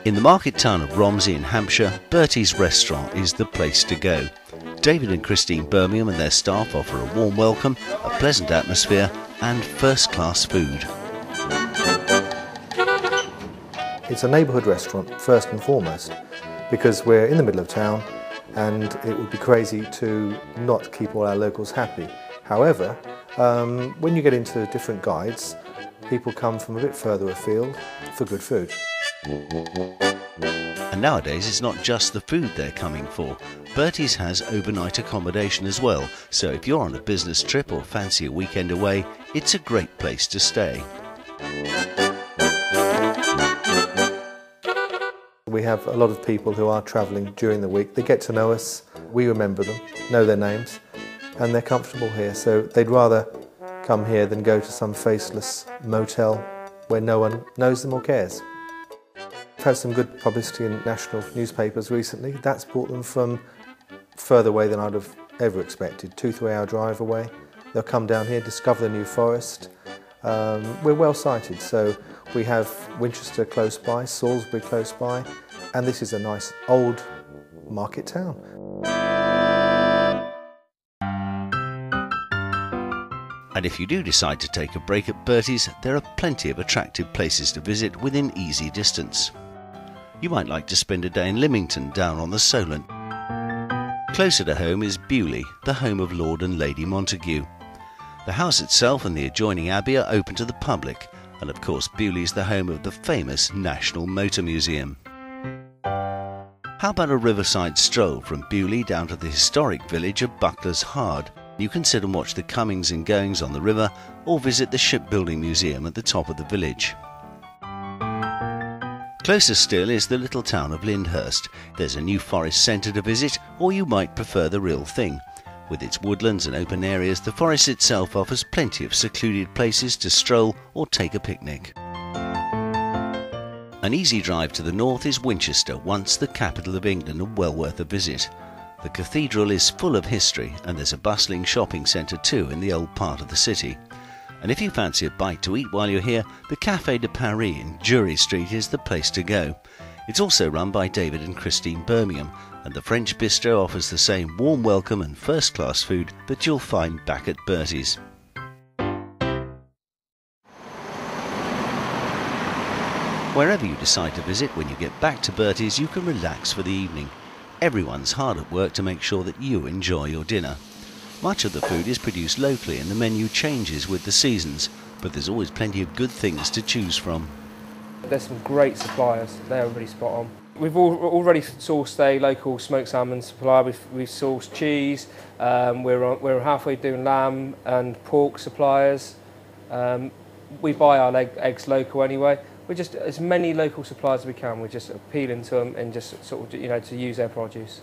In the market town of Romsey in Hampshire, Berties restaurant is the place to go. David and Christine Birmingham and their staff offer a warm welcome, a pleasant atmosphere and first-class food. It's a neighbourhood restaurant first and foremost, because we're in the middle of town and it would be crazy to not keep all our locals happy. However, when you get into different guides, people come from a bit further afield for good food. And nowadays it's not just the food they're coming for. Berties has overnight accommodation as well, so if you're on a business trip or fancy a weekend away, it's a great place to stay. We have a lot of people who are travelling during the week. They get to know us, we remember them, know their names, and they're comfortable here, so they'd rather come here than go to some faceless motel where no one knows them or cares. We've had some good publicity in national newspapers recently. That's brought them from further away than I'd have ever expected, 2-3 hour drive away. They'll come down here, discover the New Forest. We're well sited, so we have Winchester close by, Salisbury close by, and this is a nice old market town. And if you do decide to take a break at Berties, there are plenty of attractive places to visit within easy distance. You might like to spend a day in Lymington down on the Solent. Closer to home is Bewley, the home of Lord and Lady Montague. The house itself and the adjoining abbey are open to the public, and of course Bewley's the home of the famous National Motor Museum. How about a riverside stroll from Bewley down to the historic village of Buckler's Hard? You can sit and watch the comings and goings on the river, or visit the shipbuilding museum at the top of the village. Closer still is the little town of Lyndhurst. There's a New Forest centre to visit, or you might prefer the real thing. With its woodlands and open areas, the forest itself offers plenty of secluded places to stroll or take a picnic. An easy drive to the north is Winchester, once the capital of England and well worth a visit. The cathedral is full of history and there's a bustling shopping centre too in the old part of the city. And if you fancy a bite to eat while you're here, the Café de Paris in Jury Street is the place to go. It's also run by David and Christine Birmingham, and the French bistro offers the same warm welcome and first-class food that you'll find back at Berties. Wherever you decide to visit, when you get back to Berties, you can relax for the evening. Everyone's hard at work to make sure that you enjoy your dinner. Much of the food is produced locally and the menu changes with the seasons, but there's always plenty of good things to choose from. There's some great suppliers, they're really spot on. We've already sourced a local smoked salmon supplier, we've sourced cheese, we're halfway doing lamb and pork suppliers. We buy our eggs local anyway. We're just as many local suppliers as we can. We're just appealing to them and just sort of, you know, to use their produce.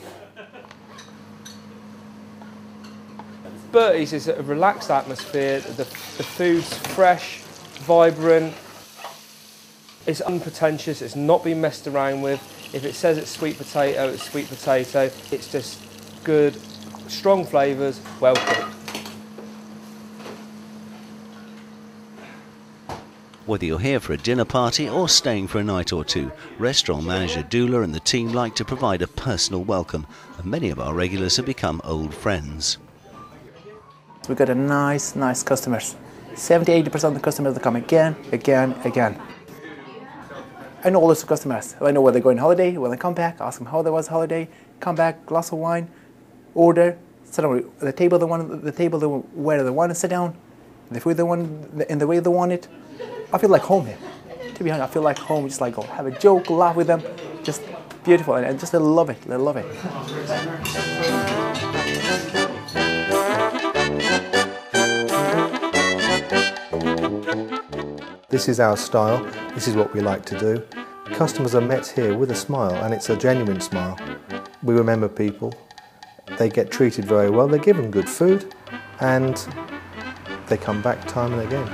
Berties is a relaxed atmosphere. The food's fresh, vibrant. It's unpretentious. It's not been messed around with. If it says it's sweet potato, it's sweet potato. It's just good, strong flavours, well cooked. Whether you're here for a dinner party or staying for a night or two, restaurant manager Dula and the team like to provide a personal welcome, and many of our regulars have become old friends. We've got a nice customers. 70–80% of the customers that come again. I know all those customers. I know where they're going on holiday, when they come back, ask them how there was holiday, come back, glass of wine, order, sit down at the table where they want to sit down, the food they want, in the way they want it. I feel like home here. To be honest, I feel like home, just like go have a joke, laugh with them, just beautiful, and just they love it, This is our style, this is what we like to do. Customers are met here with a smile, and it's a genuine smile. We remember people, they get treated very well, they're given good food, and they come back time and again.